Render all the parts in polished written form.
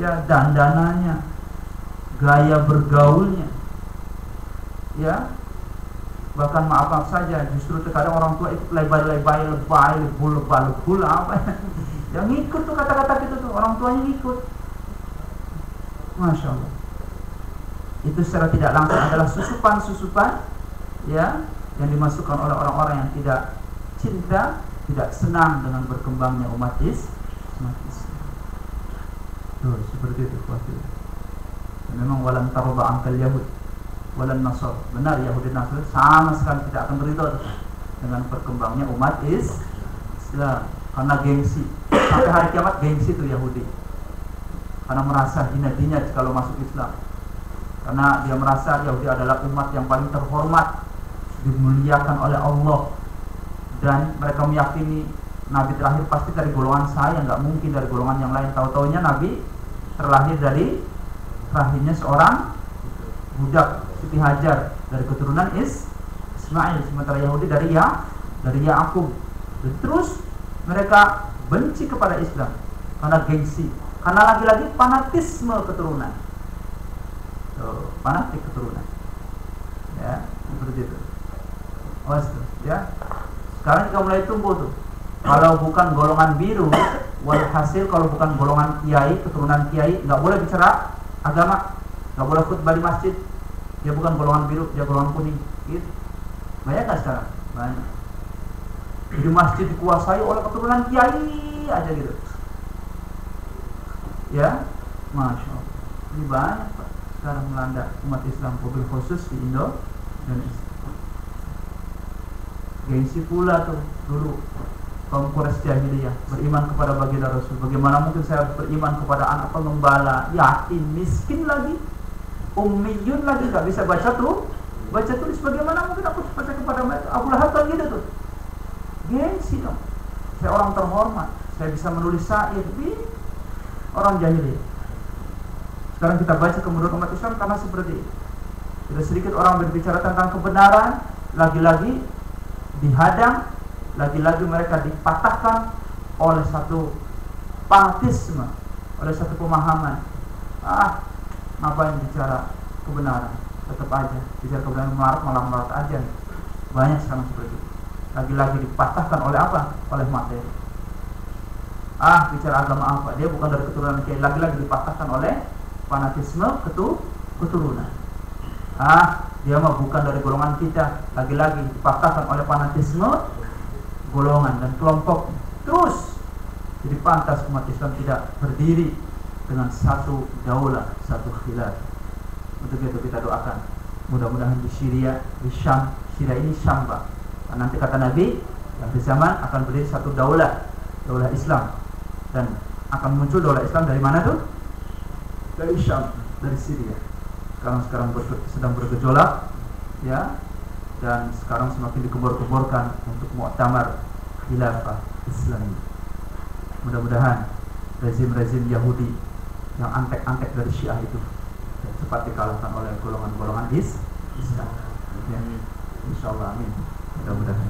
ya dandanannya, gaya bergaulnya, ya. Bahkan maaf saja, justru terkadang orang tua itu lebay lebul apa yang ngikut tuh kata-kata itu tuh, orang tuanya ngikut. Masya Allah. Itu secara tidak langsung adalah susupan ya, yang dimasukkan oleh orang-orang yang tidak cinta, tidak senang dengan berkembangnya umat Islam. Tuh, seperti itu. Memang walan tarda angkal Yahud walan Nasr. Benar, Yahudi dan Nasr sama sekali tidak akan beridho dengan berkembangnya umat Islam, karena gengsi. Sampai hari kiamat gengsi itu Yahudi, karena merasa hina-hina kalau masuk Islam, karena dia merasa Yahudi adalah umat yang paling terhormat, dimuliakan oleh Allah, dan mereka meyakini Nabi terakhir pasti dari golongan saya, nggak mungkin dari golongan yang lain. Tahu-taunya Nabi terlahir dari rahimnya seorang budak Siti Hajar dari keturunan Ismail, sementara Yahudi dari Yakub. Dan terus mereka benci kepada Islam karena gengsi, karena lagi-lagi fanatisme keturunan. Fanatik keturunan. Ya, seperti itu. Awas tuh, ya. Sekarang kita mulai tumbuh tuh. Kalau bukan golongan biru, walhasil kalau bukan golongan kiai, keturunan kiai, nggak boleh bicara agama, nggak boleh khutbah di masjid. Dia bukan golongan biru, dia golongan kuning. Gitu. Banyak nggak sekarang? Banyak. Jadi masjid dikuasai oleh keturunan kiai aja gitu. Ya, masya Allah. Ini banyak Pak sekarang melanda umat Islam, mobil khusus di Indonesia. Gengsi pula tuh dulu kaum Quraisy jahiliyah beriman kepada baginda Rasul. Bagaimana mungkin saya beriman kepada anak pengembala, yatim, miskin lagi, ummiyun lagi, nggak bisa baca tulis. Bagaimana mungkin aku percaya kepada mereka? Abu Lahab kan gitu tuh. Gengsi dong. Saya orang terhormat, saya bisa menulis syair. Tapi orang jahiliyah. Sekarang kita baca kemudian umat Islam karena seperti itu. Tidak sedikit orang berbicara tentang kebenaran, lagi-lagi dihadang, lagi-lagi mereka dipatahkan oleh satu fanatisme, oleh satu pemahaman. Ngapain bicara kebenaran? Tetap aja bicara kebenaran, malah melarat aja. Banyak sekarang seperti itu. Lagi-lagi dipatahkan oleh apa? Oleh materi. Bicara agama apa? Dia bukan dari keturunan kiai, lagi-lagi dipatahkan oleh fanatisme keturunan. Dia mah bukan dari golongan kita, lagi-lagi dipatahkan oleh fanatisme golongan dan kelompok. Terus jadi pantas umat Islam tidak berdiri dengan satu daulah, satu khilaf. Untuk itu kita doakan mudah-mudahan di Syria, di Syam. Syria ini Syam Pak. Nanti kata Nabi, di zaman akan berdiri satu daulah Islam, dan akan muncul daulah Islam dari mana tuh? Dari Syam, dari Syria. Sekarang sedang bergejolak, ya, dan sekarang semakin dikebor-keborkan untuk muktamar khilafah Islam. Mudah-mudahan rezim-rezim Yahudi yang antek-antek dari Syiah itu cepat dikalahkan oleh golongan-golongan Islam. Ya, insyaallah, amin. Mudah-mudahan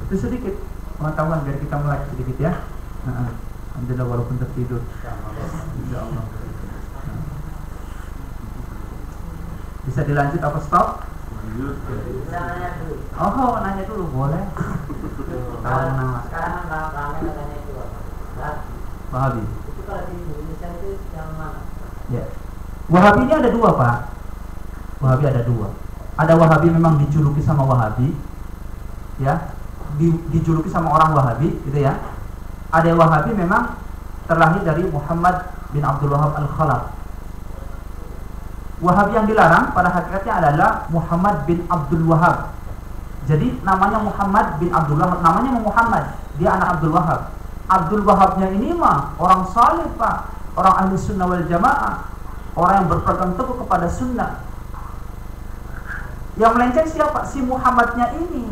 itu sedikit pengetahuan biar kita mulai sedikit ya. Alhamdulillah walaupun tertidur. Insyaallah. Bisa dilanjut apa stop? Nanya dulu boleh. Sekarang rame katanya itu Wahabi. Itu kalau di Indonesia itu yang mana? Ya. Wahabi ini ada dua Pak. Wahabi ada dua. Ada Wahabi memang dijuluki sama Wahabi, ya, dijuluki sama orang Wahabi, gitu ya. Ada Wahabi memang terlahir dari Muhammad bin Abdul Wahab al-Khalaf. Wahabi yang dilarang pada hakikatnya adalah Muhammad bin Abdul Wahab. Jadi namanya Muhammad bin Abdul Wahab, namanya Muhammad, dia anak Abdul Wahab. Abdul Wahabnya ini mah orang saleh Pak, orang ahli sunnah wal jamaah, orang yang berpegang teguh kepada sunnah. Yang melenceng siapa? Si Muhammadnya ini.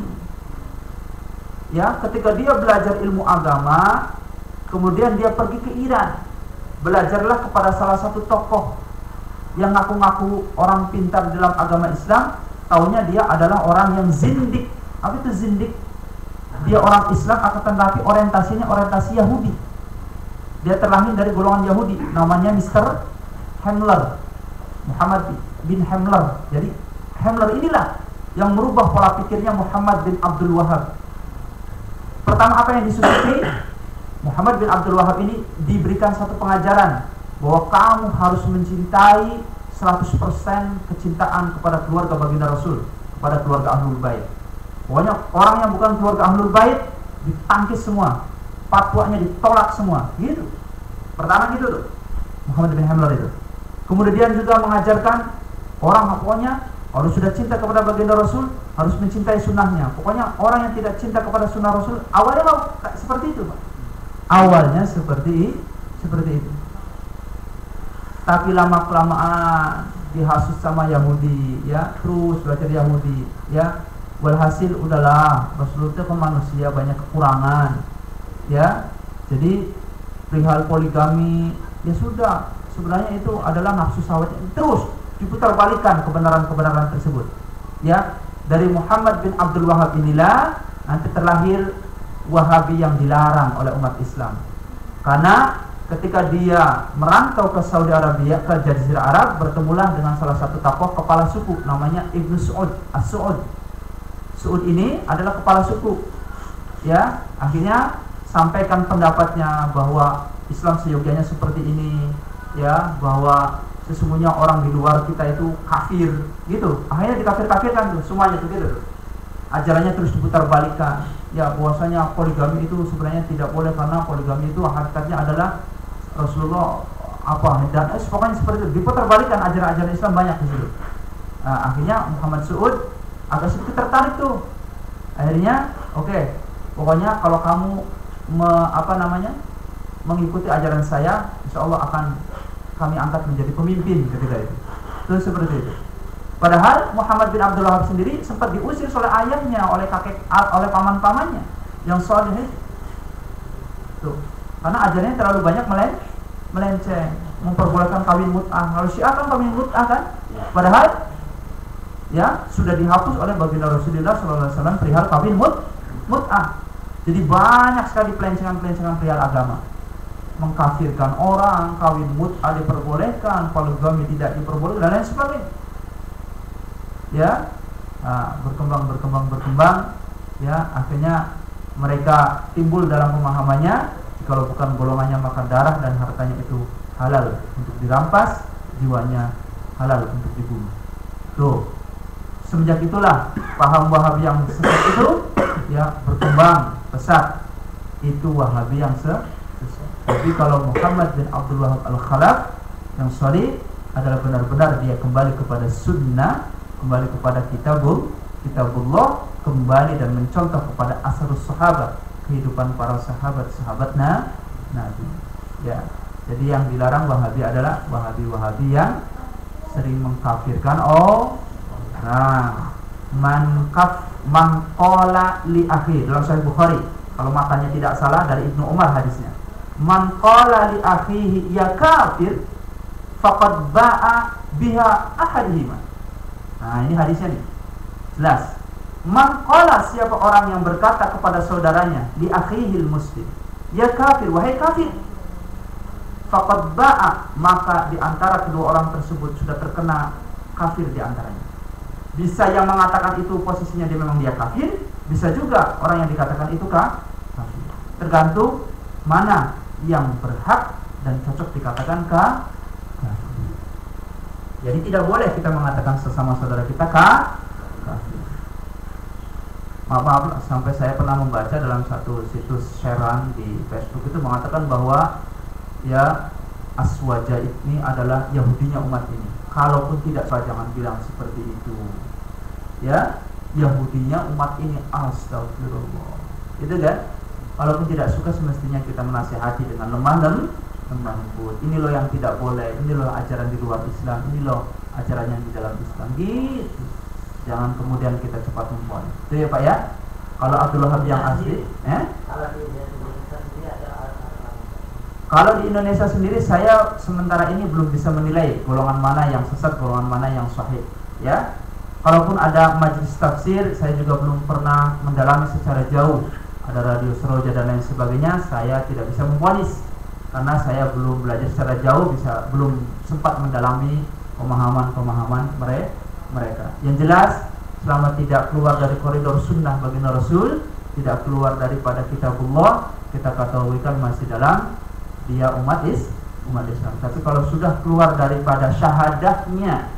Ya, ketika dia belajar ilmu agama, kemudian dia pergi ke Iran. Belajarlah kepada salah satu tokoh yang ngaku-ngaku orang pintar dalam agama Islam, taunya dia adalah orang yang zindik. Apa itu zindik? Dia orang Islam akan tetapi orientasinya orientasi Yahudi. dia terlahir dari golongan Yahudi, namanya Mr. Himmler, Muhammad bin Himmler. Jadi Himmler inilah yang merubah pola pikirnya Muhammad bin Abdul Wahab. Pertama apa yang disusupi? Muhammad bin Abdul Wahab ini diberikan satu pengajaran bahwa kamu harus mencintai 100% kecintaan kepada keluarga baginda Rasul, kepada keluarga Ahlul Bait. Pokoknya orang yang bukan keluarga Ahlul Bait ditangkis semua, fatwanya ditolak semua, gitu. Pertama gitu tuh Muhammad bin Himmler itu. Kemudian juga mengajarkan orang pokoknya harus sudah cinta kepada baginda Rasul, harus mencintai sunnahnya. Pokoknya orang yang tidak cinta kepada sunnah Rasul, awalnya mau seperti itu, Pak. Awalnya seperti itu. Tapi lama kelamaan dihasut sama Yahudi, ya, terus belajar Yahudi, ya. Walhasil udahlah, Rasulullah itu kan manusia banyak kekurangan, ya. Jadi perihal poligami, ya sudah, sebenarnya itu adalah nafsu syahwatnya. Terus diputar balikan kebenaran-kebenaran tersebut, ya. Dari Muhammad bin Abdul Wahab inilah nanti terlahir Wahabi yang dilarang oleh umat Islam. Karena ketika dia merantau ke Saudi Arabia, ke Jazirah Arab, bertemulah dengan salah satu tokoh kepala suku namanya Ibnu Saud, As-Saud. Saud ini adalah kepala suku, ya. Akhirnya sampaikan pendapatnya bahwa Islam seyogianya seperti ini, ya, bahwa sesungguhnya orang di luar kita itu kafir, gitu. Akhirnya dikafir-kafirkan tuh semuanya tuh, gitu. Ajarannya terus diputar balikan, ya, bahwasanya poligami itu sebenarnya tidak boleh karena poligami itu hakikatnya adalah Rasulullah apa dan pokoknya seperti itu. Diputar balikan ajaran-ajaran Islam banyak di situ. Nah, akhirnya Muhammad Saud agak sedikit tertarik tuh. Akhirnya, oke, pokoknya kalau kamu mengikuti ajaran saya, insya Allah akan kami angkat menjadi pemimpin ketika itu. Terus seperti itu. Padahal Muhammad bin Abdul Wahab sendiri sempat diusir oleh ayahnya, oleh paman-pamannya yang saleh itu. Tuh. Karena ajarannya terlalu banyak melenceng, memperbolehkan kawin mut'ah. Kalau Syiah kan kawin mut'ah kan? Padahal ya sudah dihapus oleh baginda Rasulullah SAW perihal kawin mut'ah. Jadi banyak sekali pelencengan-pelencengan perihal agama. Mengkafirkan orang, kawin mut'ah diperbolehkan, poligami tidak diperbolehkan, dan lain sebagainya. Ya, berkembang, ya, akhirnya mereka timbul dalam pemahamannya, kalau bukan golongannya maka darah dan hartanya itu halal untuk dirampas, jiwanya halal untuk dibunuh. Tuh, semenjak itulah paham Wahabi yang sesat itu, ya, berkembang pesat. Itu Wahabi yang sesat. Jadi kalau Muhammad bin Abdul Wahab Al-Khalaf yang sahih adalah benar-benar dia kembali kepada sunnah, kembali kepada kitabullah, kembali dan mencontoh kepada asarus sahabat, kehidupan para sahabat Nabi. Ya, jadi yang dilarang Wahabi adalah Wahabi yang sering mengkafirkan orang. Man qala li akhi, dalam Sahih Bukhari, kalau makanya tidak salah, dari Ibnu Umar hadisnya. Man qala li akhihi ya kafir faqad ba'a biha ahadihima. Nah, ini hadisnya nih. Jelas. Man qala, siapa orang yang berkata kepada saudaranya, li akhihil muslim, ya kafir, wahai kafir, faqad ba'a, maka di antara kedua orang tersebut sudah terkena kafir di antaranya. Bisa yang mengatakan itu posisinya dia memang dia kafir, bisa juga orang yang dikatakan itu kafir. Tergantung mana yang berhak dan cocok dikatakan kafir. Jadi tidak boleh kita mengatakan sesama saudara kita kafir. Maaf, sampai saya pernah membaca dalam satu situs sharean di Facebook itu mengatakan bahwa ya Aswaja ini adalah Yahudinya umat ini. Kalaupun tidak, jangan bilang seperti itu. Ya, Yahudinya umat ini, astagfirullah. Itu kan? Kalaupun tidak suka, semestinya kita menasihati dengan lemah lembut. Ini loh yang tidak boleh, ini loh ajaran di luar Islam, ini loh ajaran yang di dalam Islam, gitu. Jangan kemudian kita cepat memponis. Itu ya Pak ya. Kalau Abdul Wahab yang asli, kalau di Indonesia sendiri saya sementara ini belum bisa menilai golongan mana yang sesat, golongan mana yang sahih. Ya, kalaupun ada majelis tafsir, saya juga belum pernah mendalami secara jauh. Ada radio Seroja dan lain sebagainya, saya tidak bisa memponis. karena saya belum belajar secara jauh, belum sempat mendalami pemahaman mereka. Yang jelas, selama tidak keluar dari koridor sunnah baginda Rasul, tidak keluar daripada kitabullah, kita katakan masih dalam dia umat Islam. Tapi kalau sudah keluar daripada syahadahnya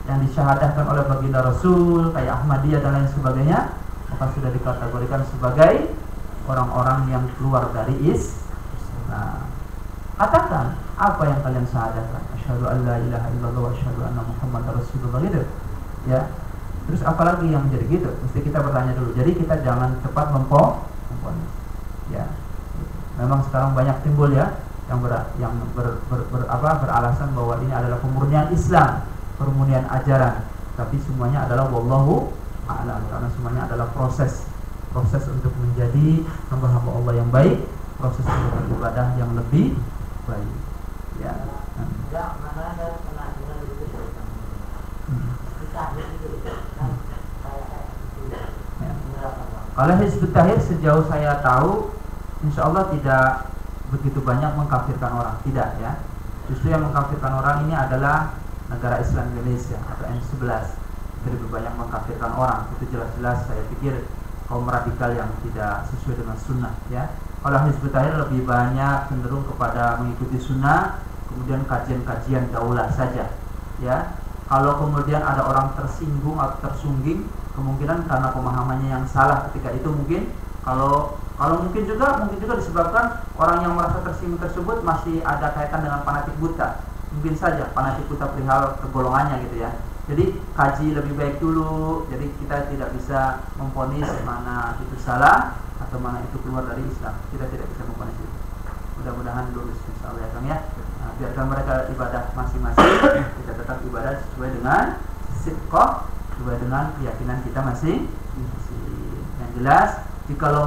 yang disyahadahkan oleh baginda Rasul, kayak Ahmadiyah dan lain sebagainya, maka sudah dikategorikan sebagai orang-orang yang keluar dari Islam. Katakan apa yang kalian syahadahkan, asyhadu an la ilaha illallah wa asyhadu anna muhammadar rasulullah, gitu ya. Terus apalagi yang menjadi gitu? Mesti kita bertanya dulu. Jadi kita jangan cepat memponis ya. Memang sekarang banyak timbul ya yang beralasan bahwa ini adalah pemurnian Islam, pemurnian ajaran, tapi semuanya adalah wallahu a'lam, karena semuanya adalah proses untuk menjadi hamba-hamba Allah yang baik, proses untuk beribadah yang lebih baik ya. Kalau Hizbut Tahrir sejauh saya tahu, insya Allah tidak begitu banyak mengkafirkan orang, tidak ya. Justru yang mengkafirkan orang ini adalah negara Islam Indonesia atau M11, lebih banyak mengkafirkan orang. Itu jelas-jelas saya pikir kaum radikal yang tidak sesuai dengan sunnah ya. Kalau Hizbut Tahrir lebih banyak cenderung kepada mengikuti sunnah, kemudian kajian-kajian daulah saja ya. Kalau kemudian ada orang tersinggung atau tersungging, kemungkinan karena pemahamannya yang salah ketika itu mungkin. Kalau mungkin juga disebabkan orang yang merasa tersinggung tersebut masih ada kaitan dengan fanatik buta. Mungkin saja fanatik buta perihal kegolongannya gitu ya. Jadi kaji lebih baik dulu. Jadi kita tidak bisa memvonis mana itu salah atau mana itu keluar dari Islam. Kita tidak bisa memvonis itu. Mudah-mudahan lurus insyaallah ya Kang ya. Nah, biarkan mereka ibadah masing-masing, kita tetap ibadah sesuai dengan sidqah, sesuai dengan keyakinan kita masing-masing. Yang jelas, jikalau